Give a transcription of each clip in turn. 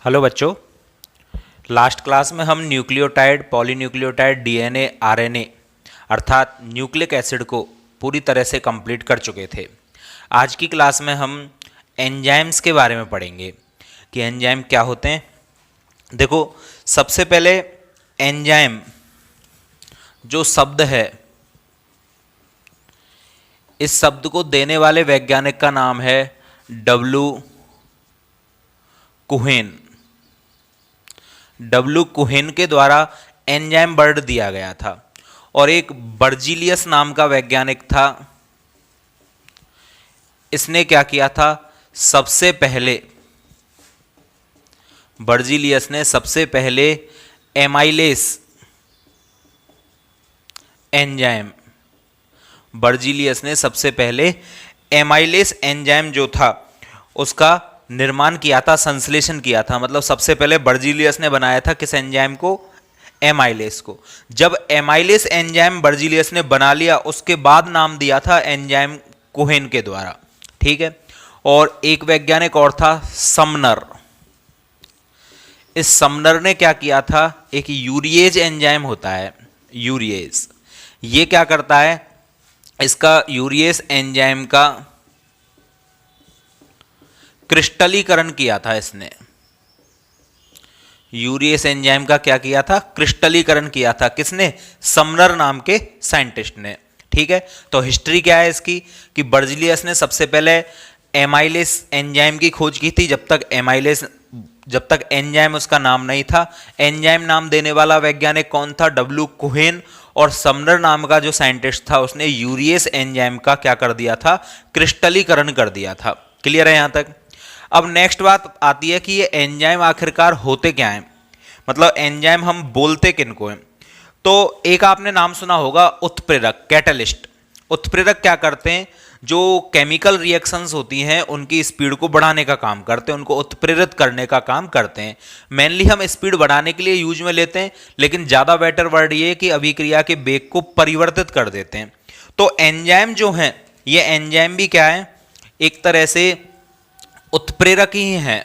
Hello बच्चों। Last class में हम न्यूक्लियोटाइड, पॉलीन्यूक्लियोटाइड, डीएनए, आरएनए अर्थात न्यूक्लिक एसिड को पूरी तरह से कंप्लीट कर चुके थे। आज की क्लास में हम एंजाइम्स के बारे में पढ़ेंगे कि एंजाइम क्या होते हैं। देखो, सबसे पहले एंजाइम जो शब्द है, इस शब्द को देने वाले वैज्ञानिक का नाम है डब्ल्यू कुहेन। डब्ल्यू कुहेन के द्वारा एंजाइम वर्ड दिया गया था। और एक बर्जीलियस नाम का वैज्ञानिक था, इसने क्या किया था, सबसे पहले बर्जीलियस ने सबसे पहले एमाइलेस एंजाइम बर्जीलियस ने सबसे पहले एमाइलेस एंजाइम जो था उसका निर्माण किया था, संश्लेषण किया था। मतलब सबसे पहले बर्जीलियस ने बनाया था किस एंजाइम को, एमाइलेस को। जब एमाइलेस एंजाइम बर्जीलियस ने बना लिया, उसके बाद नाम दिया था एंजाइम कोहेन के द्वारा। ठीक है। और एक वैज्ञानिक और था समनर। इस समनर ने क्या किया था, एक यूरिएज एंजाइम होता है, यूरिएज। ये क्या करता है, इसका यूरिएज एंजाइम का क्रिस्टलीकरण किया था। इसने यूरिएज एंजाइम का क्या किया था, क्रिस्टलीकरण किया था। किसने, समनर नाम के साइंटिस्ट ने। ठीक है। तो हिस्ट्री क्या है इसकी कि बर्जीलियस ने सबसे पहले एमाइलेस एंजाइम की खोज की थी। जब तक एंजाइम उसका नाम नहीं था। एंजाइम नाम देने वाला वैज्ञानिक कौन था, डब्ल्यू कुहेन। और समनर नाम का जो साइंटिस्ट था, उसने यूरिएज एंजाइम का क्या कर दिया था, क्रिस्टलीकरण कर दिया था। क्लियर है यहां तक। अब नेक्स्ट बात आती है कि ये एंजाइम आखिरकार होते क्या हैं, मतलब एंजाइम हम बोलते किनको हैं। तो एक आपने नाम सुना होगा उत्प्रेरक, कैटलिस्ट। उत्प्रेरक क्या करते हैं, जो केमिकल रिएक्शंस होती हैं उनकी स्पीड को बढ़ाने का काम करते हैं, उनको उत्प्रेरित करने का काम करते हैं। मेनली हम स्पीड बढ़ाने के लिए यूज में लेते हैं, लेकिन ज़्यादा बेटर वर्ड ये है कि अभिक्रिया के वेग को परिवर्तित कर देते हैं। तो एंजाइम जो हैं, ये एंजाइम भी क्या है, एक तरह से उत्प्रेरक ही हैं।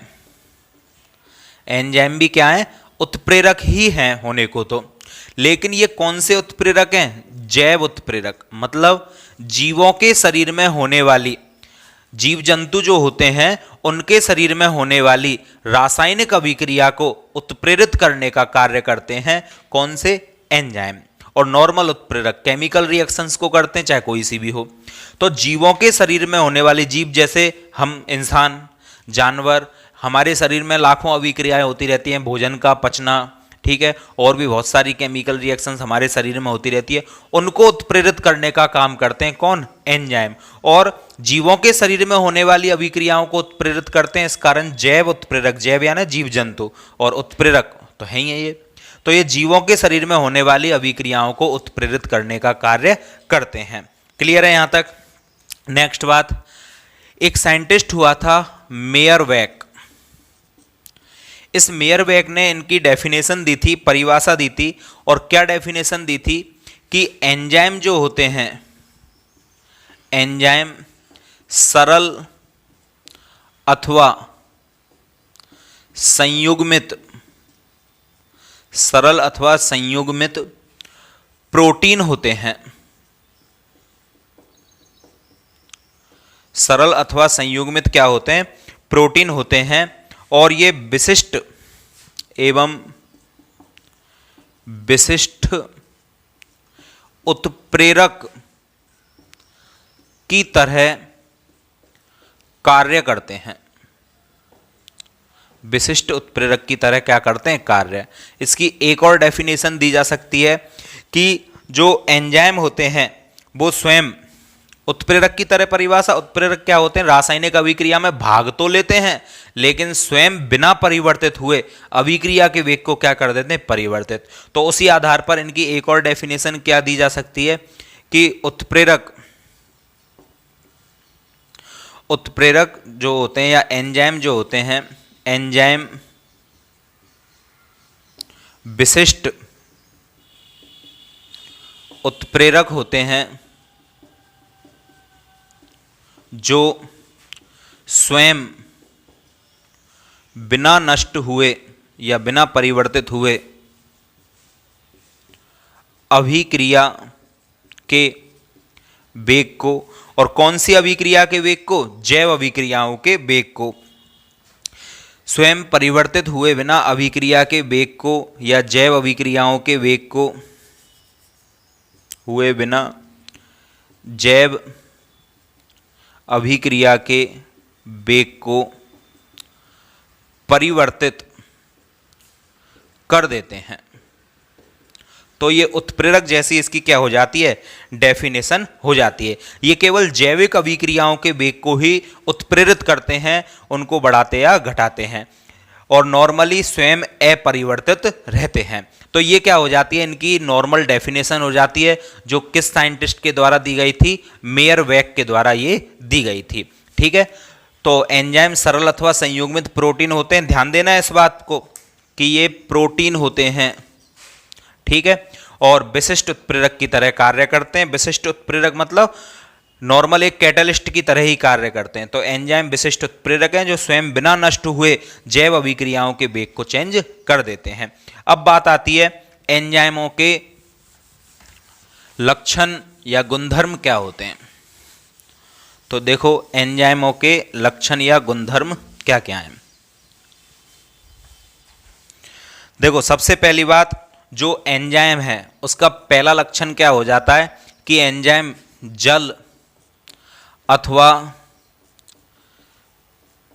एंजाइम भी क्या है, उत्प्रेरक ही हैं होने को तो। लेकिन ये कौन से उत्प्रेरक हैं, जैव उत्प्रेरक। मतलब जीवों के शरीर में होने वाली, जीव जंतु जो होते हैं उनके शरीर में होने वाली रासायनिक अभिक्रिया को उत्प्रेरित करने का कार्य करते हैं कौन से, एंजाइम। और नॉर्मल उत्प्रेरक केमिकल रिएक्शंस को करते हैं, चाहे कोई सी भी हो। तो जीवों के शरीर में होने वाली, जीव जैसे हम इंसान, जानवर, हमारे शरीर में लाखों अभिक्रियाएं होती रहती हैं, भोजन का पचना, ठीक है, और भी बहुत सारी केमिकल रिएक्शंस हमारे शरीर में होती रहती है, उनको उत्प्रेरित करने का काम करते हैं कौन, एंजाइम। और जीवों के शरीर में होने वाली अभिक्रियाओं को उत्प्रेरित करते हैं, इस कारण जैव उत्प्रेरक, जैव यानी जीव जंतु, और उत्प्रेरक तो है ही है ये। तो ये जीवों के शरीर में होने वाली अभिक्रियाओं को उत्प्रेरित करने का कार्य करते हैं। क्लियर है यहां तक। नेक्स्ट बात, एक साइंटिस्ट हुआ था मेयरवेक। इस मेयरवेक ने इनकी डेफिनेशन दी थी, परिभाषा दी थी। और क्या डेफिनेशन दी थी कि एंजाइम जो होते हैं, एंजाइम सरल अथवा संयुग्मित, सरल अथवा संयुग्मित प्रोटीन होते हैं। सरल अथवा संयुग्मित क्या होते हैं, प्रोटीन होते हैं। और ये विशिष्ट एवं विशिष्ट उत्प्रेरक की तरह कार्य करते हैं। विशिष्ट उत्प्रेरक की तरह क्या करते हैं, कार्य। इसकी एक और डेफिनेशन दी जा सकती है कि जो एंजाइम होते हैं वो स्वयं उत्प्रेरक की तरह, परिभाषा, उत्प्रेरक क्या होते हैं, रासायनिक अभिक्रिया में भाग तो लेते हैं, लेकिन स्वयं बिना परिवर्तित हुए अभिक्रिया के वेग को क्या कर देते हैं, परिवर्तित। तो उसी आधार पर इनकी एक और डेफिनेशन क्या दी जा सकती है कि उत्प्रेरक जो होते हैं या एंजाइम जो होते हैं, एंजाइम विशिष्ट उत्प्रेरक होते हैं जो स्वयं बिना नष्ट हुए या बिना परिवर्तित हुए अभिक्रिया के वेग को, और कौन सी अभिक्रिया के वेग को? जैव अभिक्रियाओं के वेग को। स्वयं परिवर्तित हुए बिना अभिक्रिया के वेग को या जैव अभिक्रियाओं के वेग को, हुए बिना जैव अभिक्रिया के वेग को परिवर्तित कर देते हैं। तो ये उत्प्रेरक जैसी इसकी क्या हो जाती है? डेफिनेशन हो जाती है। ये केवल जैविक अभिक्रियाओं के वेग को ही उत्प्रेरित करते हैं, उनको बढ़ाते या घटाते हैं, और नॉर्मली स्वयं अपरिवर्तित रहते हैं। तो ये क्या हो जाती है? इनकी नॉर्मल डेफिनेशन हो जाती है, जो किस साइंटिस्ट के द्वारा दी गई थी? मेयरवेग के द्वारा ये दी गई थी। ठीक है, तो एंजाइम सरल अथवा संयुग्मित प्रोटीन होते हैं। ध्यान देना इस बात को कि ये प्रोटीन होते हैं। ठीक है, और विशिष्ट उत्प्रेरक की तरह कार्य करते हैं। विशिष्ट उत्प्रेरक मतलब नॉर्मल एक कैटलिस्ट की तरह ही कार्य करते हैं। तो एंजाइम विशिष्ट उत्प्रेरक हैं जो स्वयं बिना नष्ट हुए जैव अभिक्रियाओं के वेग को चेंज कर देते हैं। अब बात आती है एंजाइमों के लक्षण या गुणधर्म क्या होते हैं। तो देखो एंजाइमों के लक्षण या गुणधर्म क्या क्या हैं। देखो सबसे पहली बात, जो एंजाइम है उसका पहला लक्षण क्या हो जाता है कि एंजाइम जल अथवा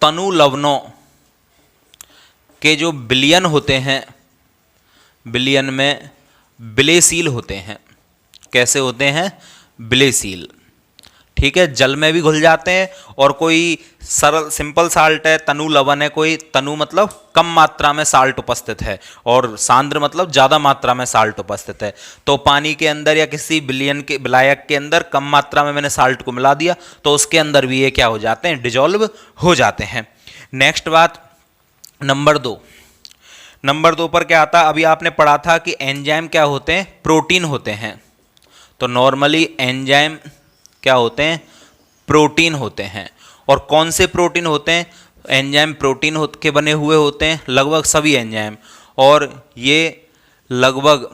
तनु लवणों के जो विलयन होते हैं, विलयन में विलयशील होते हैं। कैसे होते हैं? विलयशील। ठीक है, जल में भी घुल जाते हैं, और कोई सरल सिंपल साल्ट है, तनु लवण है, कोई तनु मतलब कम मात्रा में साल्ट उपस्थित है, और सांद्र मतलब ज़्यादा मात्रा में साल्ट उपस्थित है। तो पानी के अंदर या किसी विलयन के विलायक के अंदर कम मात्रा में मैंने साल्ट को मिला दिया, तो उसके अंदर भी ये क्या हो जाते हैं? डिजॉल्व हो जाते हैं। नेक्स्ट बात नंबर 2। नंबर 2 पर क्या आता? अभी आपने पढ़ा था कि एंजाइम क्या होते हैं? प्रोटीन होते हैं। तो नॉर्मली एंजाइम क्या होते हैं? प्रोटीन होते हैं। और कौन से प्रोटीन होते हैं? एंजाइम प्रोटीन के बने हुए होते हैं, लगभग सभी एंजाइम, और ये लगभग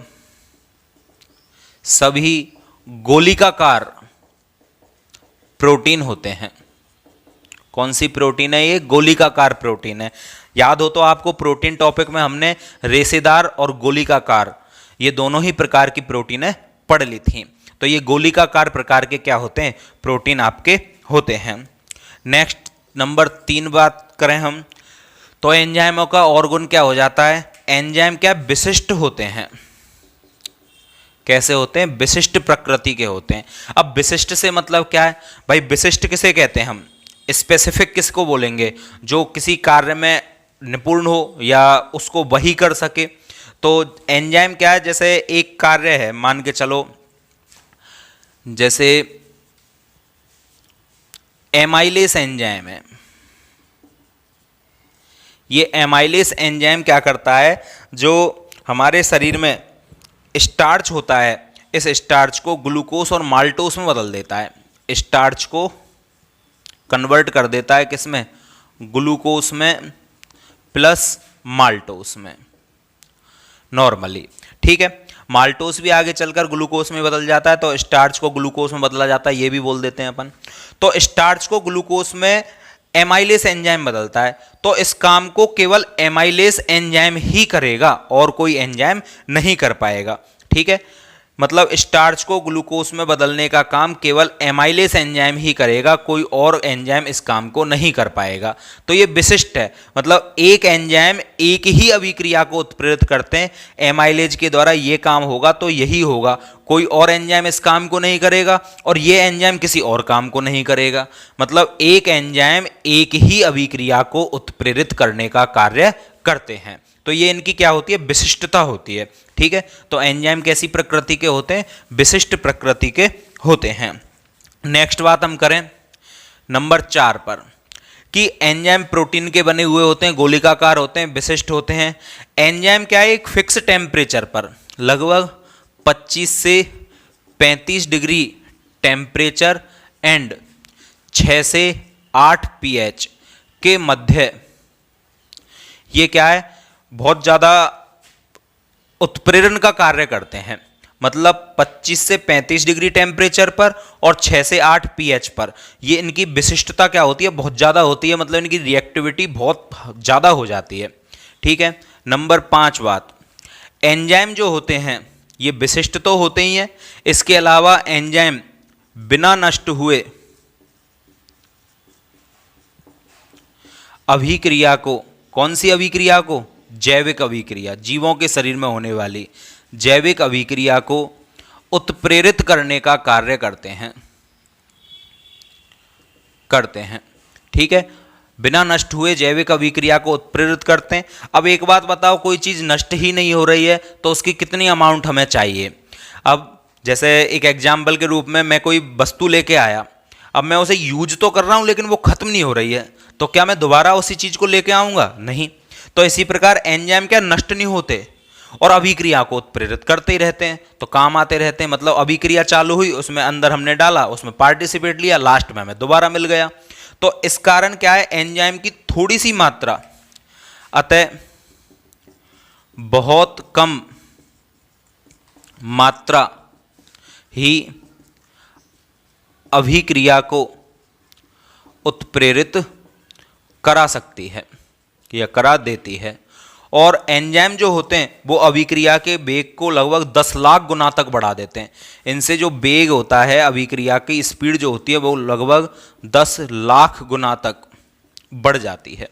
सभी गोलिकाकार प्रोटीन होते हैं। कौन सी प्रोटीन है? ये गोलिकाकार प्रोटीन है। याद हो तो आपको प्रोटीन टॉपिक में हमने रेशेदार और गोलिकाकार ये दोनों ही प्रकार की प्रोटीनें पढ़ ली थी। तो ये गोलिकाकार प्रकार के क्या होते हैं? प्रोटीन आपके होते हैं। नेक्स्ट नंबर 3 बात करें हम, तो एंजाइमों का और गुण क्या हो जाता है? एंजाइम क्या विशिष्ट होते हैं। कैसे होते हैं? विशिष्ट प्रकृति के होते हैं। अब विशिष्ट से मतलब क्या है भाई? विशिष्ट किसे कहते हैं हम? स्पेसिफिक किसको बोलेंगे? जो किसी कार्य में निपुण हो या उसको वही कर सके। तो एंजाइम क्या है? जैसे एक कार्य है, मान के चलो जैसे एमाइलेस एंजाइम है। ये एमाइलेस एंजाइम क्या करता है? जो हमारे शरीर में स्टार्च होता है, इस स्टार्च को ग्लूकोज और माल्टोस में बदल देता है। स्टार्च को कन्वर्ट कर देता है किसमें? ग्लूकोज में प्लस माल्टोस में नॉर्मली। ठीक है, माल्टोस भी आगे चलकर ग्लूकोज में बदल जाता है, तो स्टार्च को ग्लूकोज में बदला जाता है, ये भी बोल देते हैं अपन। तो स्टार्च को ग्लूकोज में एमाइलेस एंजाइम बदलता है। तो इस काम को केवल एमाइलेस एंजाइम ही करेगा, और कोई एंजाइम नहीं कर पाएगा। ठीक है, मतलब स्टार्च को ग्लूकोज में बदलने का काम केवल एमाइलेस एंजाइम ही करेगा, कोई और एंजाइम इस काम को नहीं कर पाएगा। तो ये विशिष्ट है, मतलब एक एंजाइम एक ही अभिक्रिया को उत्प्रेरित करते हैं, एमाइलेज के द्वारा ये काम होगा तो यही होगा, कोई और एंजाइम इस काम को नहीं करेगा, और ये एंजाइम किसी और काम को नहीं करेगा। मतलब एक एंजाइम एक ही अभिक्रिया को उत्प्रेरित करने का कार्य करते हैं। तो ये इनकी क्या होती है? विशिष्टता होती है। ठीक है, तो एंजाइम कैसी प्रकृति के होते हैं? विशिष्ट प्रकृति के होते हैं। नेक्स्ट बात हम करें नंबर 4 पर, कि एंजाइम प्रोटीन के बने हुए होते हैं, गोलिकाकार होते हैं, विशिष्ट होते हैं। एंजाइम क्या है? एक फिक्स टेम्परेचर पर, लगभग 25 से 35 डिग्री टेम्परेचर एंड 6 से 8 pH के मध्य ये क्या है, बहुत ज़्यादा उत्प्रेरण का कार्य करते हैं। मतलब 25 से 35 डिग्री टेम्परेचर पर और 6 से 8 पीएच पर ये इनकी विशिष्टता क्या होती है, बहुत ज़्यादा होती है, मतलब इनकी रिएक्टिविटी बहुत ज़्यादा हो जाती है। ठीक है। नंबर 5 बात, एंजाइम जो होते हैं ये विशिष्ट तो होते ही हैं, इसके अलावा एंजाइम बिना नष्ट हुए अभिक्रिया को, कौन सी अभिक्रिया को, जैविक अभिक्रिया, जीवों के शरीर में होने वाली जैविक अभिक्रिया को उत्प्रेरित करने का कार्य करते हैं। ठीक है, बिना नष्ट हुए जैविक अभिक्रिया को उत्प्रेरित करते हैं। अब एक बात बताओ, कोई चीज़ नष्ट ही नहीं हो रही है तो उसकी कितनी अमाउंट हमें चाहिए। अब जैसे एक एग्जाम्पल के रूप में मैं कोई वस्तु लेके आया, अब मैं उसे यूज तो कर रहा हूं लेकिन वो खत्म नहीं हो रही है, तो क्या मैं दोबारा उसी चीज को लेके आऊंगा, नहीं। तो इसी प्रकार एंजाइम क्या नष्ट नहीं होते और अभिक्रिया को उत्प्रेरित करते ही रहते हैं, तो काम आते रहते हैं। मतलब अभिक्रिया चालू हुई, उसमें अंदर हमने डाला, उसमें पार्टिसिपेट लिया, लास्ट में हमें दोबारा मिल गया। तो इस कारण क्या है, एंजाइम की थोड़ी सी मात्रा, अतः बहुत कम मात्रा ही अभिक्रिया को उत्प्रेरित करा सकती है या करा देती है। और एंजाइम जो होते हैं वो अभिक्रिया के वेग को लगभग 10 लाख गुना तक बढ़ा देते हैं। इनसे जो वेग होता है, अभिक्रिया की स्पीड जो होती है वो लगभग 10 लाख गुना तक बढ़ जाती है।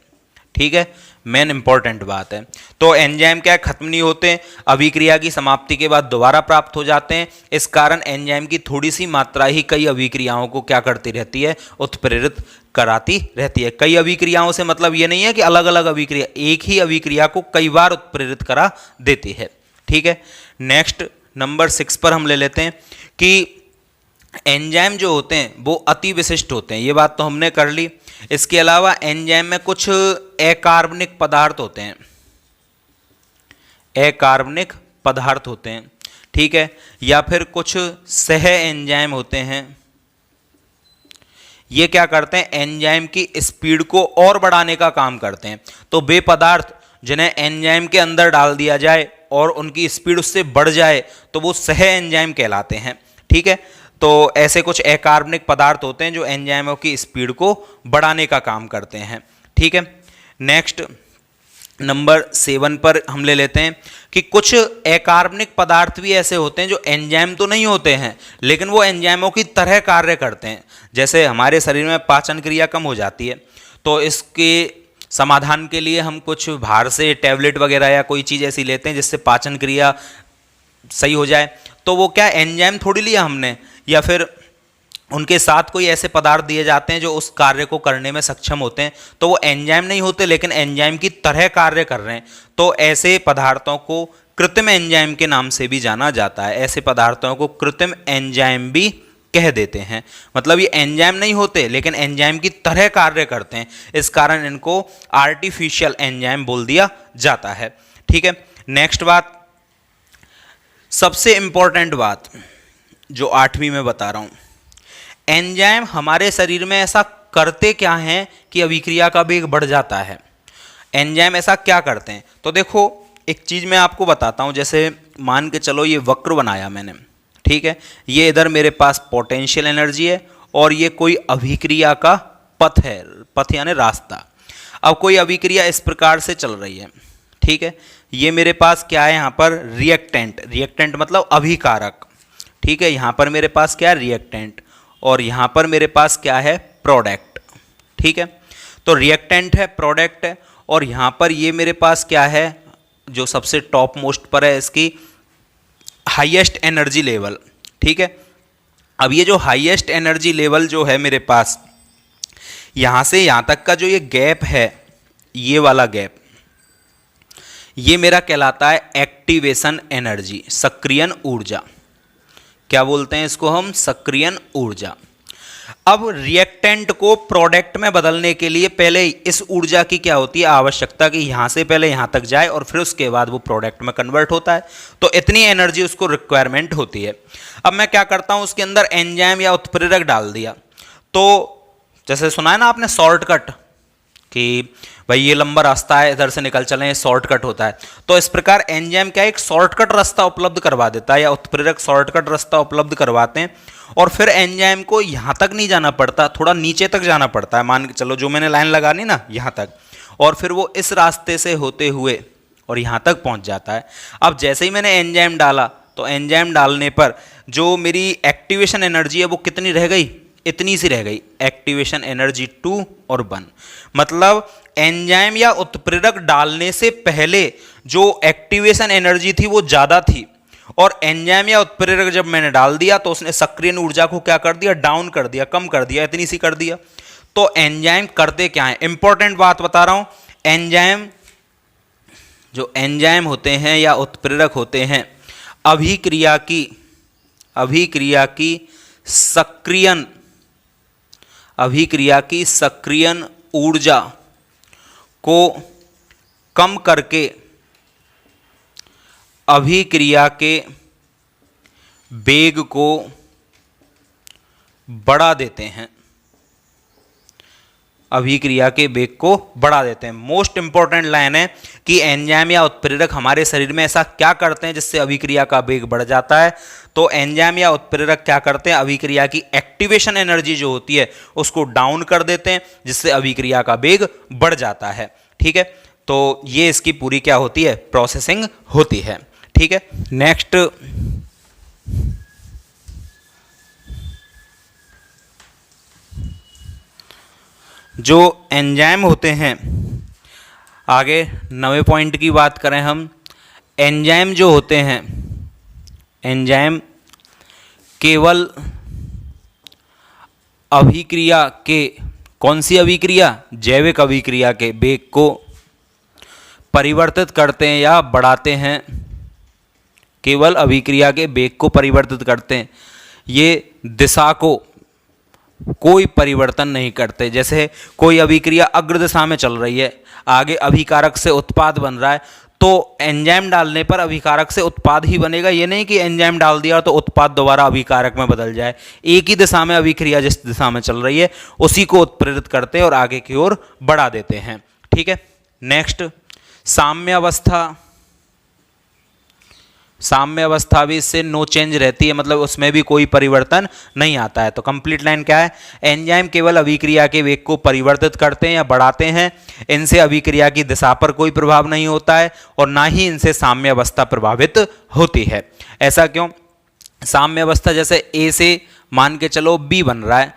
ठीक है, मेन इंपॉर्टेंट बात है। तो एंजाइम क्या खत्म नहीं होते, अभिक्रिया की समाप्ति के बाद दोबारा प्राप्त हो जाते हैं। इस कारण एंजाइम की थोड़ी सी मात्रा ही कई अभिक्रियाओं को क्या करती रहती है, उत्प्रेरित कराती रहती है। कई अभिक्रियाओं से मतलब ये नहीं है कि अलग अलग अभिक्रिया, एक ही अभिक्रिया को कई बार उत्प्रेरित करा देती है। ठीक है, नेक्स्ट नंबर 6 पर हम ले लेते हैं कि एंजाइम जो होते हैं वो अति विशिष्ट होते हैं। ये बात तो हमने कर ली। इसके अलावा एंजाइम में कुछ अकार्बनिक पदार्थ होते हैं, अकार्बनिक पदार्थ होते हैं। ठीक है, या फिर कुछ सह एंजाइम होते हैं। ये क्या करते हैं, एंजाइम की स्पीड को और बढ़ाने का काम करते हैं। तो वे पदार्थ जिन्हें एंजाइम के अंदर डाल दिया जाए और उनकी स्पीड उससे बढ़ जाए तो वो सह एंजाइम कहलाते हैं। ठीक है, तो ऐसे कुछ अकार्बनिक पदार्थ होते हैं जो एंजाइमों की स्पीड को बढ़ाने का काम करते हैं। ठीक है, नेक्स्ट नंबर 7 पर हम ले लेते हैं कि कुछ अकार्बनिक पदार्थ भी ऐसे होते हैं जो एंजाइम तो नहीं होते हैं लेकिन वो एंजाइमों की तरह कार्य करते हैं। जैसे हमारे शरीर में पाचन क्रिया कम हो जाती है, तो इसके समाधान के लिए हम कुछ बाहर से टैबलेट वगैरह या कोई चीज़ ऐसी लेते हैं जिससे पाचन क्रिया सही हो जाए। तो वो क्या एंजाइम थोड़ी लिया हमने, या फिर उनके साथ कोई ऐसे पदार्थ दिए जाते हैं जो उस कार्य को करने में सक्षम होते हैं, तो वो एंजाइम नहीं होते लेकिन एंजाइम की तरह कार्य कर रहे हैं। तो ऐसे पदार्थों को कृत्रिम एंजाइम के नाम से भी जाना जाता है। ऐसे पदार्थों को कृत्रिम एंजाइम भी कह देते हैं। मतलब ये एंजाइम नहीं होते लेकिन एंजाइम की तरह कार्य करते हैं, इस कारण इनको आर्टिफिशियल एंजाइम बोल दिया जाता है। ठीक है, नेक्स्ट बात, सबसे इंपॉर्टेंट बात जो 8वीं में बता रहा हूं, एंजाइम हमारे शरीर में ऐसा करते क्या हैं कि अभिक्रिया का वेग बढ़ जाता है। एंजाइम ऐसा क्या करते हैं, तो देखो एक चीज मैं आपको बताता हूं। जैसे मान के चलो ये वक्र बनाया मैंने, ठीक है, ये इधर मेरे पास पोटेंशियल एनर्जी है और ये कोई अभिक्रिया का पथ है, पथ यानी रास्ता। अब कोई अभिक्रिया इस प्रकार से चल रही है, ठीक है, ये मेरे पास क्या है यहाँ पर रिएक्टेंट, रिएक्टेंट मतलब अभिकारक। ठीक है, यहाँ पर मेरे पास क्या है रिएक्टेंट और यहाँ पर मेरे पास क्या है प्रोडक्ट। ठीक है, तो रिएक्टेंट है, प्रोडक्ट है और यहाँ पर ये मेरे पास क्या है जो सबसे टॉप मोस्ट पर है, इसकी हाईएस्ट एनर्जी लेवल। ठीक है, अब ये जो हाईएस्ट एनर्जी लेवल जो है मेरे पास, यहाँ से यहाँ तक का जो ये गैप है, ये वाला गैप, ये मेरा कहलाता है एक्टिवेशन एनर्जी, सक्रियण ऊर्जा। क्या बोलते हैं इसको हम, सक्रियण ऊर्जा। अब रिएक्टेंट को प्रोडक्ट में बदलने के लिए पहले इस ऊर्जा की क्या होती है आवश्यकता, कि यहां से पहले यहां तक जाए और फिर उसके बाद वो प्रोडक्ट में कन्वर्ट होता है, तो इतनी एनर्जी उसको रिक्वायरमेंट होती है। अब मैं क्या करता हूं, उसके अंदर एंजाइम या उत्प्रेरक डाल दिया, तो जैसे सुना है ना आपने शॉर्टकट, कि भाई ये लंबा रास्ता है, इधर से निकल चलें, शॉर्टकट होता है। तो इस प्रकार एंजाइम क्या एक शॉर्टकट रास्ता उपलब्ध करवा देता है, या उत्प्रेरक शॉर्टकट रास्ता उपलब्ध करवाते हैं, और फिर एंजाइम को यहाँ तक नहीं जाना पड़ता, थोड़ा नीचे तक जाना पड़ता है। मान के चलो जो मैंने लाइन लगानी ना यहाँ तक, और फिर वो इस रास्ते से होते हुए और यहाँ तक पहुँच जाता है। अब जैसे ही मैंने एंजाइम डाला, तो एंजाइम डालने पर जो मेरी एक्टिवेशन एनर्जी है वो कितनी रह गई, इतनी सी रह गई, एक्टिवेशन एनर्जी 2 और 1। मतलब एंजाइम या उत्प्रेरक डालने से पहले जो एक्टिवेशन एनर्जी थी वो ज़्यादा थी, और एंजाइम या उत्प्रेरक जब मैंने डाल दिया तो उसने सक्रियण ऊर्जा को क्या कर दिया, डाउन कर दिया, कम कर दिया, इतनी सी कर दिया। तो एंजाइम करते क्या है, इंपॉर्टेंट बात बता रहा हूं। एंजाइम, जो एंजाइम होते हैं या उत्प्रेरक होते हैं, अभिक्रिया की सक्रियण ऊर्जा को कम करके अभिक्रिया के वेग को बढ़ा देते हैं, अभिक्रिया के वेग को बढ़ा देते हैं। मोस्ट इंपॉर्टेंट लाइन है कि एंजाइम या उत्प्रेरक हमारे शरीर में ऐसा क्या करते हैं जिससे अभिक्रिया का वेग बढ़ जाता है। तो एंजाइम या उत्प्रेरक क्या करते हैं, अभिक्रिया की एक्टिवेशन एनर्जी जो होती है उसको डाउन कर देते हैं, जिससे अभिक्रिया का वेग बढ़ जाता है। ठीक है, तो ये इसकी पूरी क्या होती है, प्रोसेसिंग होती है। ठीक है, नेक्स्ट जो एंजाइम होते हैं, आगे 9वें पॉइंट की बात करें हम, एंजाइम जो होते हैं, एंजाइम केवल अभिक्रिया के, कौन सी अभिक्रिया, जैविक अभिक्रिया के वेग को परिवर्तित करते हैं या बढ़ाते हैं, केवल अभिक्रिया के वेग को परिवर्तित करते हैं, ये दिशा को कोई परिवर्तन नहीं करते। जैसे कोई अभिक्रिया अग्र दिशा में चल रही है, आगे अभिकारक से उत्पाद बन रहा है, तो एंजाइम डालने पर अभिकारक से उत्पाद ही बनेगा। ये नहीं कि एंजाइम डाल दिया तो उत्पाद दोबारा अभिकारक में बदल जाए। एक ही दिशा में अभिक्रिया जिस दिशा में चल रही है उसी को उत्प्रेरित करते हैं और आगे की ओर बढ़ा देते हैं। ठीक है, नेक्स्ट साम्य अवस्था। साम्य अवस्था भी इससे नो चेंज रहती है, मतलब उसमें भी कोई परिवर्तन नहीं आता है। तो कंप्लीट लाइन क्या है, एंजाइम केवल अभिक्रिया के वेग को परिवर्तित करते हैं या बढ़ाते हैं, इनसे अभिक्रिया की दिशा पर कोई प्रभाव नहीं होता है और ना ही इनसे साम्य अवस्था प्रभावित होती है। ऐसा क्यों, साम्य अवस्था जैसे ए से मान के चलो बी बन रहा है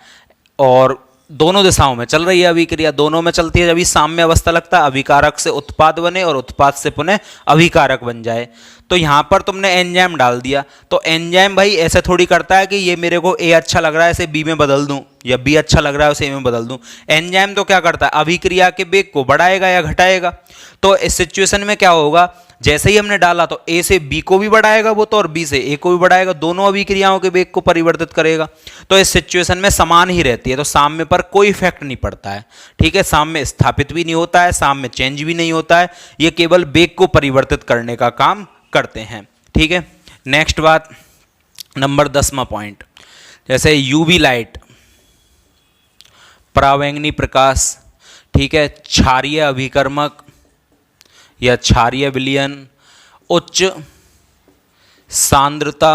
और दोनों दिशाओं में चल रही है अभिक्रिया, दोनों में चलती है, जब ये साम्य अवस्था लगता है अभिकारक से उत्पाद बने और उत्पाद से पुनः अभिकारक बन जाए। तो यहाँ पर तुमने एंजाइम डाल दिया, तो एंजाइम भाई ऐसे थोड़ी करता है कि ये मेरे को ए अच्छा लग रहा है इसे बी में बदल दूं, या बी अच्छा लग रहा है उसे ए में बदल दूं। एंजाइम तो क्या करता है, अभिक्रिया के वेग को बढ़ाएगा या घटाएगा। तो इस सिचुएशन में क्या होगा, जैसे ही हमने डाला तो ए से बी को भी बढ़ाएगा वो तो, और बी से ए को भी बढ़ाएगा, दोनों अभिक्रियाओं के वेग को परिवर्तित करेगा। तो इस सिचुएशन में समान ही रहती है, तो साम्य पर कोई इफेक्ट नहीं पड़ता है। ठीक है, साम्य स्थापित भी नहीं होता है, साम्य चेंज भी नहीं होता है, ये केवल वेग को परिवर्तित करने का काम करते हैं। ठीक है, नेक्स्ट बात, नंबर 10वां पॉइंट, जैसे यूवी लाइट, परावैंगनी प्रकाश, ठीक है, क्षारीय अभिकर्मक या क्षारीय विलयन, उच्च सांद्रता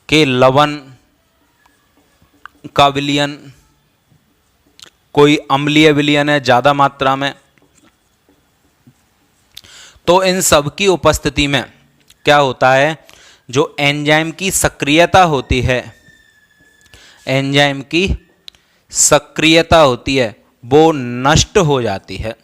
के लवण का विलयन, कोई अम्लीय विलयन है ज़्यादा मात्रा में, तो इन सब की उपस्थिति में क्या होता है, जो एंजाइम की सक्रियता होती है, एंजाइम की सक्रियता होती है वो नष्ट हो जाती है।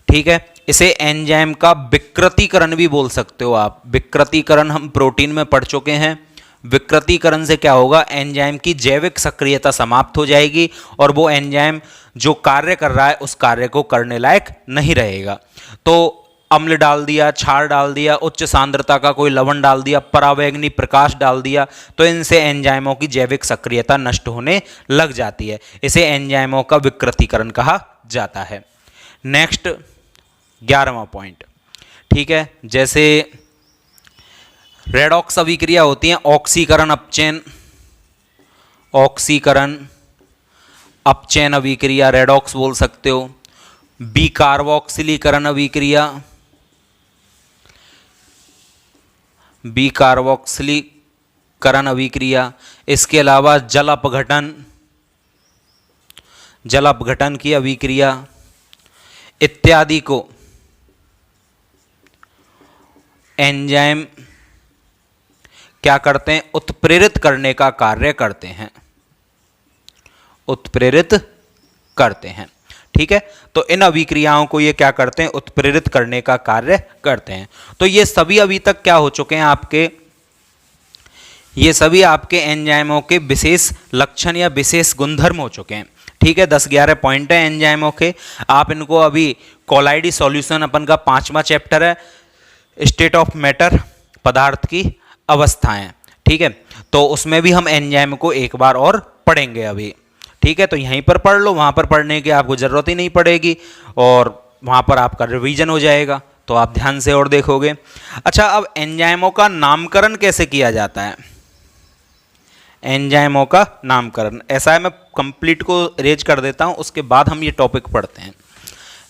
ठीक है, इसे एंजाइम का विकृतीकरण भी बोल सकते हो आप। विकृतीकरण हम प्रोटीन में पढ़ चुके हैं। विकृतीकरण से क्या होगा, एंजाइम की जैविक सक्रियता समाप्त हो जाएगी और वो एंजाइम जो कार्य कर रहा है उस कार्य को करने लायक नहीं रहेगा। तो अम्ल डाल दिया, क्षार डाल दिया, उच्च सांद्रता का कोई लवण डाल दिया, परावैंगनी प्रकाश डाल दिया, तो इनसे एंजाइमों की जैविक सक्रियता नष्ट होने लग जाती है। इसे एंजाइमों का विकृतीकरण कहा जाता है। नेक्स्ट 11वां पॉइंट, ठीक है, जैसे रेडॉक्स अभिक्रिया होती है, ऑक्सीकरण अपचयन, ऑक्सीकरण अपचयन अभिक्रिया, रेडॉक्स बोल सकते हो। बी कार्बोक्सिलीकरण अभिक्रिया, बी कार्बोक्सिलीकरण अभिक्रिया। इसके अलावा जल अपघटन, जल अपघटन की अभिक्रिया इत्यादि को एंजाइम क्या करते हैं? उत्प्रेरित करने का कार्य करते हैं, उत्प्रेरित करते हैं। ठीक है, तो इन अभिक्रियाओं को ये क्या करते हैं? उत्प्रेरित करने का कार्य करते हैं। तो ये सभी अभी तक क्या हो चुके हैं आपके? ये सभी आपके एंजाइमों के विशेष लक्षण या विशेष गुणधर्म हो चुके हैं। ठीक है, 10-11 पॉइंट है एंजाइमों के। आप इनको अभी कोलाइडी सॉल्यूशन अपन का 5वां चैप्टर है, स्टेट ऑफ मैटर, पदार्थ की अवस्थाएं। ठीक है, तो उसमें भी हम एंजाइम को एक बार और पढ़ेंगे अभी। ठीक है, तो यहीं पर पढ़ लो, वहां पर पढ़ने की आपको जरूरत ही नहीं पड़ेगी और वहां पर आपका रिवीजन हो जाएगा, तो आप ध्यान से और देखोगे। अच्छा, अब एंजाइमों का नामकरण कैसे किया जाता है? एंजाइमों का नामकरण ऐसा है, मैं कंप्लीट को रेज कर देता हूं, उसके बाद हम ये टॉपिक पढ़ते हैं।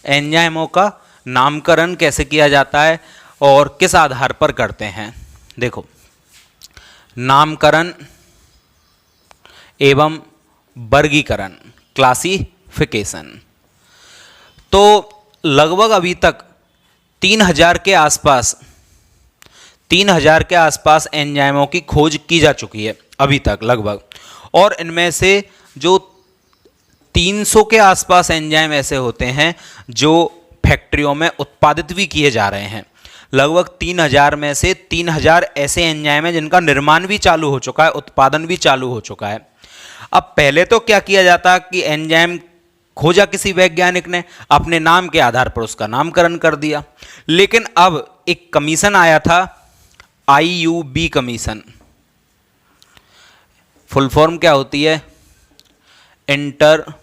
एंजाइमों का नामकरण कैसे किया जाता है और किस आधार पर करते हैं? देखो, नामकरण एवं वर्गीकरण, क्लासिफिकेशन। तो लगभग अभी तक 3000 के आसपास 3000 के आसपास एंजाइमों की खोज की जा चुकी है अभी तक लगभग, और इनमें से जो 300 के आसपास एंजाइम ऐसे होते हैं जो फैक्ट्रियों में उत्पादित भी किए जा रहे हैं। लगभग 3000 में से 3000 ऐसे एंजाइम हैं जिनका निर्माण भी चालू हो चुका है, उत्पादन भी चालू हो चुका है। अब पहले तो क्या किया जाता कि एंजाइम खोजा किसी वैज्ञानिक ने, अपने नाम के आधार पर उसका नामकरण कर दिया। लेकिन अब एक कमीशन आया था, IUB कमीशन। फुल फॉर्म क्या होती है? International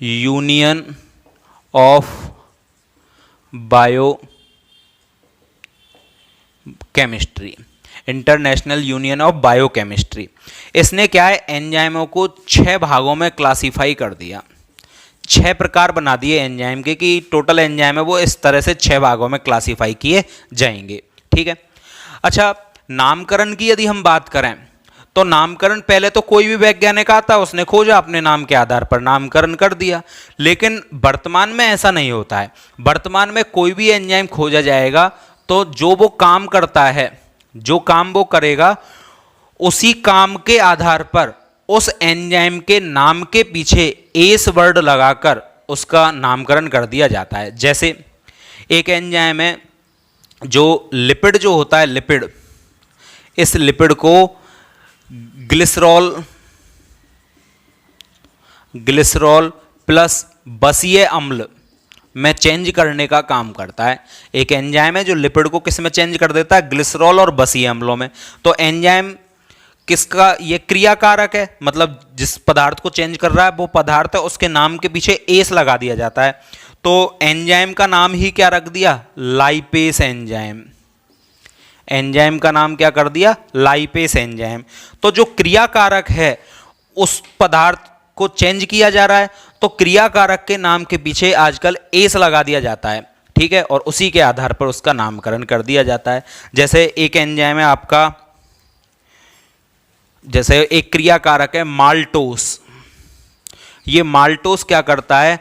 union of bio chemistry, international union of biochemistry. इसने क्या है, एंजाइमों को 6 भागों में क्लासिफाई कर दिया, 6 प्रकार बना दिए एंजाइम के कि टोटल एंजाइम है वो इस तरह से 6 भागों में क्लासिफाई किए जाएंगे। ठीक है, अच्छा, नामकरण की यदि हम बात करें तो नामकरण पहले तो कोई भी वैज्ञानिक आता, उसने खोजा, अपने नाम के आधार पर नामकरण कर दिया। लेकिन वर्तमान में ऐसा नहीं होता है। वर्तमान में कोई भी एंजाइम खोजा जाएगा तो जो वो काम करता है, जो काम वो करेगा, उसी काम के आधार पर उस एंजाइम के नाम के पीछे एस वर्ड लगाकर उसका नामकरण कर दिया जाता है। जैसे एक एंजाइम है जो लिपिड जो होता है, लिपिड, इस लिपिड को ग्लिसरॉल प्लस बसीय अम्ल में चेंज करने का काम करता है। एक एंजाइम है जो लिपिड को किस में चेंज कर देता है? ग्लिसरॉल और बसीय अम्लों में। तो एंजाइम किसका? ये क्रियाकारक है, मतलब जिस पदार्थ को चेंज कर रहा है वो पदार्थ है, उसके नाम के पीछे एस लगा दिया जाता है। तो एंजाइम का नाम ही क्या रख दिया? Lipase enzyme. एंजाइम का नाम क्या कर दिया? Lipase enzyme. तो जो क्रियाकारक है उस पदार्थ को चेंज किया जा रहा है, तो क्रियाकारक के नाम के पीछे आजकल एस लगा दिया जाता है। ठीक है, और उसी के आधार पर उसका नामकरण कर दिया जाता है। जैसे एक एंजाइम है आपका, जैसे एक क्रियाकारक है माल्टोस। ये माल्टोस क्या करता है?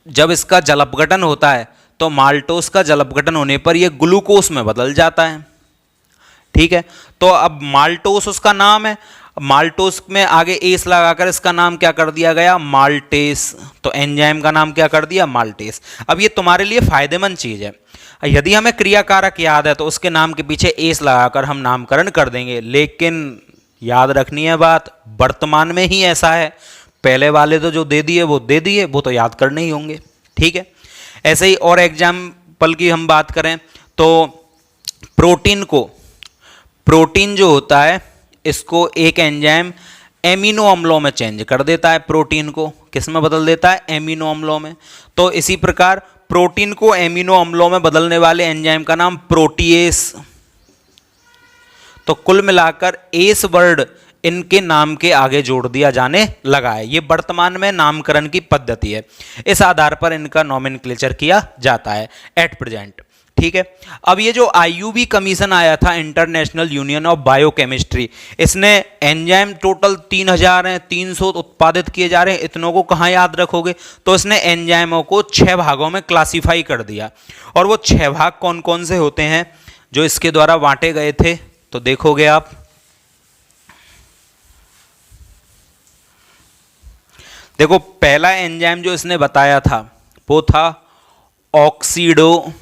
जब इसका जल अपघटन होता है तो माल्टोस का जल अपघटन होने पर यह ग्लूकोस में बदल जाता है। ठीक है, तो अब माल्टोस उसका नाम है, माल्टोस में आगे एस लगाकर इसका नाम क्या कर दिया गया? माल्टेस। तो एंजाइम का नाम क्या कर दिया? माल्टेस। अब ये तुम्हारे लिए फायदेमंद चीज है। यदि हमें क्रियाकारक याद है तो उसके नाम के पीछे एस लगाकर हम नामकरण कर देंगे। लेकिन याद रखनी है बात, वर्तमान में ही ऐसा है। पहले वाले तो जो दे दिए वो दे दिए, वो तो याद करने ही होंगे। ठीक है, ऐसे ही और एग्जाम्पल की हम बात करें तो प्रोटीन को, प्रोटीन जो होता है इसको एक एंजाइम एमिनो अम्लों में चेंज कर देता है। प्रोटीन को किस में बदल देता है? एमिनो अम्लों में। तो इसी प्रकार प्रोटीन को एमिनो अम्लों में बदलने वाले एंजाइम का नाम प्रोटीएस। तो कुल मिलाकर एस वर्ड इनके नाम के आगे जोड़ दिया जाने लगा है। ये वर्तमान में नामकरण की पद्धति है, इस आधार पर इनका नॉमेनक्लेचर किया जाता है एट प्रेजेंट। ठीक है। अब ये जो आईयूबी कमीशन आया था, इंटरनेशनल यूनियन ऑफ बायोकेमिस्ट्री, इसने एंजाइम टोटल 3000 हैं, 300 उत्पादित किए जा रहे हैं, इतनों को कहाँ याद रखोगे? तो इसने एंजाइमों को 6 भागों में क्लासिफाई कर दिया। और वो 6 भाग कौन कौन से होते हैं जो इसके द्वारा बांटे गए थे, तो देखोगे आप। देखो, पहला एंजाइम जो इसने बताया था वो था oxido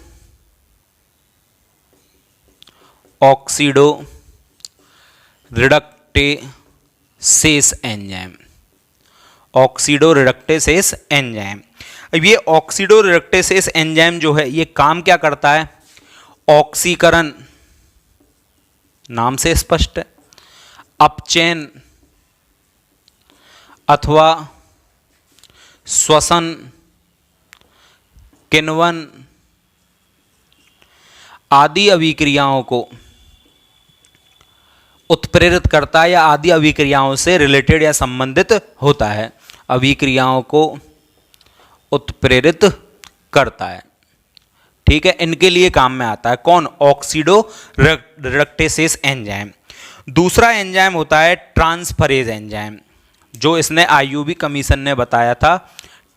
reductases enzyme. Oxido reductases enzyme. अब ये ऑक्सीडो रिडक्टेसेस एंजाइम जो है, ये काम क्या करता है? ऑक्सीकरण, नाम से स्पष्ट है, अपचयन अथवा श्वसन, किण्वन आदि अभिक्रियाओं को उत्प्रेरित करता है या आदि अभिक्रियाओं से रिलेटेड या संबंधित होता है। अभिक्रियाओं को उत्प्रेरित करता है। ठीक है, इनके लिए काम में आता है कौन? Oxido reductases enzyme. दूसरा एंजाइम होता है ट्रांसफरेज एंजाइम, जो इसने आईयूबी कमीशन ने बताया था,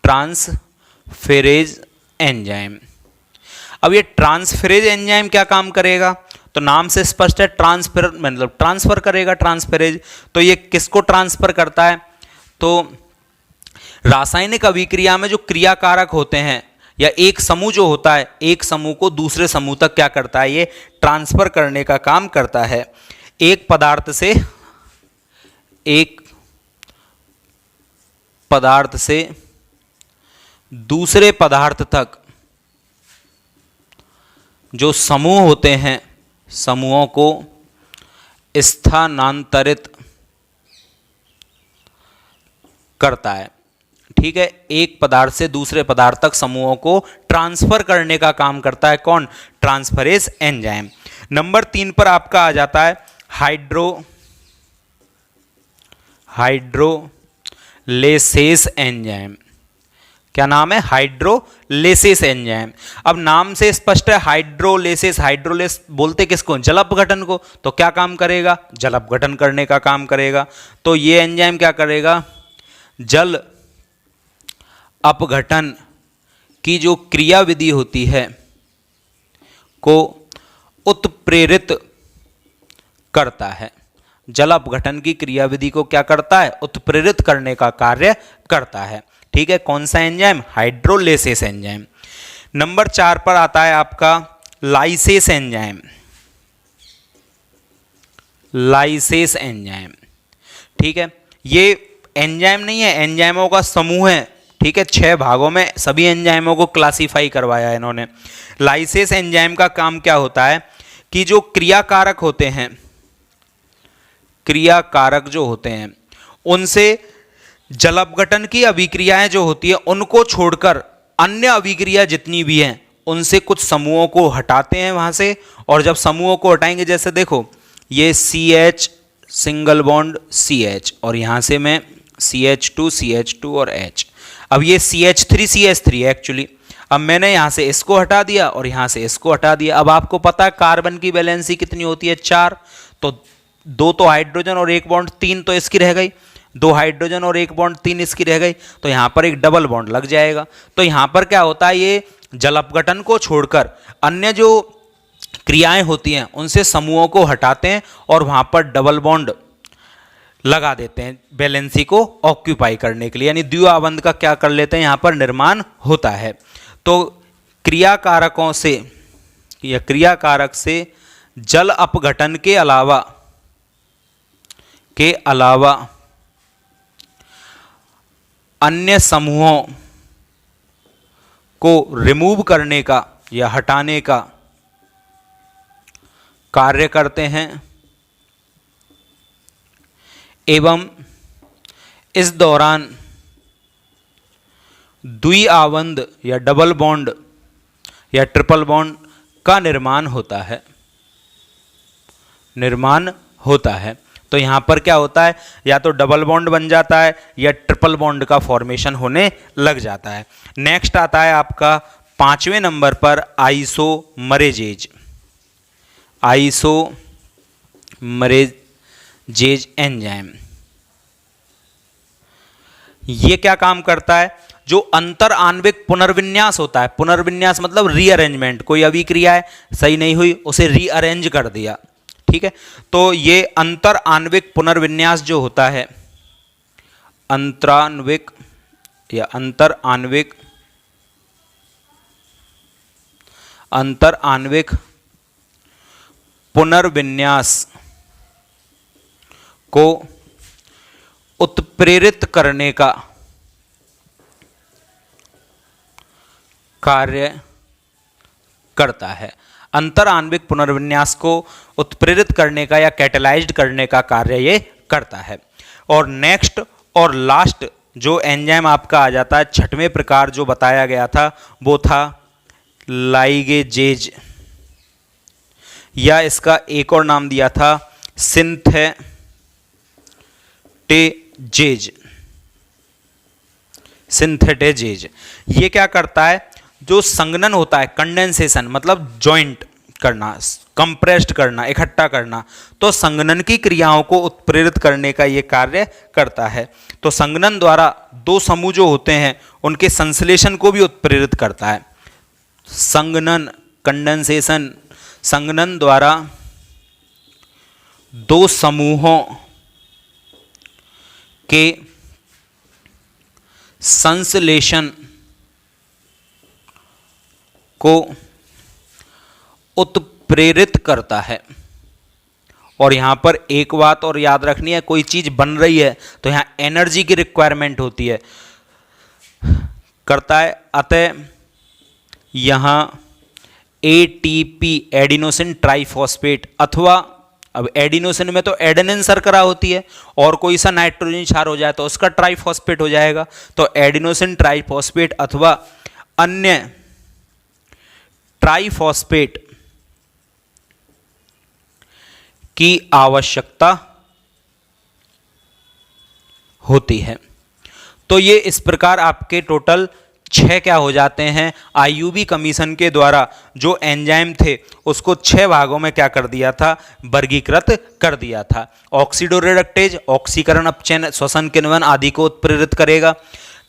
ट्रांसफेरेज एंजाइम। अब ये ट्रांसफेरेज एंजाइम क्या काम करेगा? तो नाम से स्पष्ट है, ट्रांसफर मतलब ट्रांसफर करेगा। ट्रांसफेरेज तो ये किसको ट्रांसफर करता है? तो रासायनिक अभिक्रिया में जो क्रियाकारक होते हैं या एक समूह जो होता है, एक समूह को दूसरे समूह तक क्या करता है? ये ट्रांसफर करने का काम करता है। एक पदार्थ से दूसरे पदार्थ तक जो समूह होते हैं, समूहों को स्थानांतरित करता है। ठीक है, एक पदार्थ से दूसरे पदार्थ तक समूहों को ट्रांसफर करने का काम करता है कौन? Transferase enzyme. नंबर 3 पर आपका आ जाता है हाइड्रोलेसेस एंजाइम। क्या नाम है? हाइड्रोलेसेस एंजाइम। अब नाम से स्पष्ट है, हाइड्रोलेसेस, हाइड्रोलेस बोलते किसको? जल अपघटन को। तो क्या काम करेगा? जल अपघटन करने का काम करेगा। तो ये एंजाइम क्या करेगा? जल अपघटन की जो क्रियाविधि होती है को उत्प्रेरित करता है। जल अपघटन की क्रियाविधि को क्या करता है? उत्प्रेरित करने का कार्य करता है। ठीक है, कौन सा एंजाइम? हाइड्रोलेसेस एंजाइम। नंबर 4 पर आता है आपका लाइसेस एंजाइम। Lysis enzyme. ठीक है, ये एंजाइम नहीं है, एंजाइमों का समूह है। ठीक है, 6 भागों में सभी एंजाइमों को क्लासिफाई करवाया है इन्होंने। लाइसेस एंजाइम का काम क्या होता है कि जो क्रियाकारक होते हैं, क्रियाकारक जो होते हैं, उनसे जल अपघटन की अभिक्रियाएं जो होती है उनको छोड़कर अन्य अभिक्रिया जितनी भी हैं उनसे कुछ समूहों को हटाते हैं वहां से। और जब समूहों को हटाएंगे, जैसे देखो ये CH सिंगल बॉन्ड CH और यहां से मैं CH2 और H। अब ये CH3 है एक्चुअली। अब मैंने यहां से इसको हटा दिया और यहां से इसको हटा दिया। अब आपको पता है कार्बन की वैलेंसी कितनी होती है? 4। तो 2 तो हाइड्रोजन और 1 बॉन्ड 3 तो इसकी रह गई, 2 हाइड्रोजन और 1 बॉन्ड 3 इसकी रह गई। तो यहां पर एक डबल बॉन्ड लग जाएगा। तो यहां पर क्या होता है? ये जल अपघटन को छोड़कर अन्य जो क्रियाएं होती हैं उनसे समूहों को हटाते हैं और वहां पर डबल बॉन्ड लगा देते हैं वैलेंसी को ऑक्यूपाई करने के लिए, यानी द्विआबंध का क्या कर लेते हैं? यहां पर निर्माण होता है। तो क्रियाकारकों से या क्रियाकारक से जल अपघटन के अलावा अन्य समूहों को रिमूव करने का या हटाने का कार्य करते हैं एवं इस दौरान द्विआबंध या डबल बॉन्ड या ट्रिपल बॉन्ड का निर्माण होता है। तो यहाँ पर क्या होता है, या तो डबल बॉन्ड बन जाता है या ट्रिपल बॉन्ड का फॉर्मेशन होने लग जाता है। नेक्स्ट आता है आपका 5वें नंबर पर आइसोमरेजेज। आइसोमरेजेज एंजाइम, ये क्या काम करता है, जो अंतर आणविक पुनर्विन्यास होता है, पुनर्विन्यास मतलब रीअरेंजमेंट, कोई अभिक्रिया है सही नहीं हुई उसे रीअरेंज कर दिया, ठीक है। तो ये अंतर आणविक पुनर्विन्यास जो होता है, अंतरान्विक या अंतर आणविक पुनर्विन्यास को उत्प्रेरित करने का कार्य करता है। अंतर आणविक पुनर्विन्यास को उत्प्रेरित करने का या कैटेलाइज्ड करने का कार्य ये करता है। और नेक्स्ट और लास्ट जो एंजाइम आपका आ जाता है, 6वें प्रकार जो बताया गया था वो था लाइगेजेज, या इसका एक और नाम दिया था सिंथेटेजेज। ये क्या करता है, जो संघनन होता है, कंडेंसेशन मतलब जॉइंट करना, कंप्रेस्ड करना, इकट्ठा करना, तो संघनन की क्रियाओं को उत्प्रेरित करने का ये कार्य करता है। तो संघनन द्वारा दो समूह जो होते हैं उनके संश्लेषण को भी उत्प्रेरित करता है। संघनन, कंडेंसेशन, संघनन द्वारा दो समूहों के संश्लेषण को उत्प्रेरित करता है। और यहां पर एक बात और याद रखनी है, कोई चीज बन रही है तो यहां एनर्जी की रिक्वायरमेंट होती है, करता है। अतः यहां एटीपी एडिनोसिन ट्राइफॉस्फेट, अथवा अब एडिनोसिन में तो एडेनिन शर्करा होती है और कोई सा नाइट्रोजन क्षार हो जाए तो उसका ट्राइफॉस्फेट हो जाएगा, तो एडिनोसिन ट्राइफॉस्फेट अथवा अन्य ट्राइफॉस्फेट की आवश्यकता होती है। तो ये इस प्रकार आपके टोटल 6 क्या हो जाते हैं, आईयूबी कमीशन के द्वारा जो एंजाइम थे उसको 6 भागों में क्या कर दिया था, वर्गीकृत कर दिया था। ऑक्सीडोरिडक्टेज, ऑक्सीकरण अपचयन, श्वसन किण्वन आदि को उत्प्रेरित करेगा।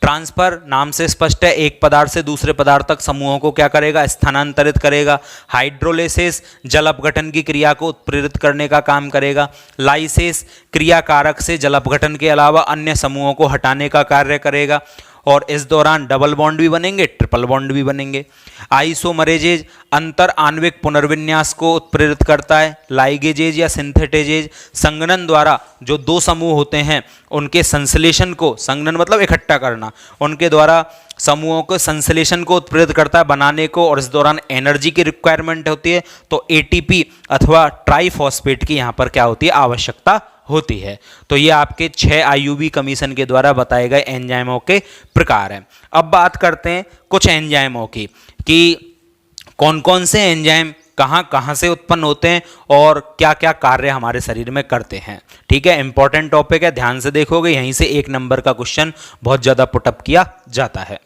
ट्रांसफर नाम से स्पष्ट है, एक पदार्थ से दूसरे पदार्थ तक समूहों को क्या करेगा, स्थानांतरित करेगा। हाइड्रोलिसिस जल अपघटन की क्रिया को उत्प्रेरित करने का काम करेगा। लाइसेस क्रियाकारक से जल अपघटन के अलावा अन्य समूहों को हटाने का कार्य करेगा, और इस दौरान डबल बॉन्ड भी बनेंगे, ट्रिपल बॉन्ड भी बनेंगे। आइसोमरेजेज अंतर आणविक पुनर्विन्यास को उत्प्रेरित करता है। लाइगेजेज या सिंथेटेजेज संघनन द्वारा जो दो समूह होते हैं उनके संश्लेषण को, संघनन मतलब इकट्ठा करना, उनके द्वारा समूहों के संश्लेषण को उत्प्रेरित करता है, बनाने को, और इस दौरान एनर्जी की रिक्वायरमेंट होती है, तो एटीपी अथवा ट्राइफॉस्फेट की यहाँ पर क्या होती है, आवश्यकता होती है। तो ये आपके 6 आईयूबी कमीशन के द्वारा बताए गए एंजाइमों के प्रकार हैं। अब बात करते हैं कुछ एंजाइमों की, कि कौन कौन से एंजाइम कहाँ कहाँ से उत्पन्न होते हैं और क्या क्या कार्य हमारे शरीर में करते हैं। ठीक है, इंपॉर्टेंट टॉपिक है, ध्यान से देखोगे, यहीं से 1 नंबर का क्वेश्चन बहुत ज़्यादा पुटअप किया जाता है।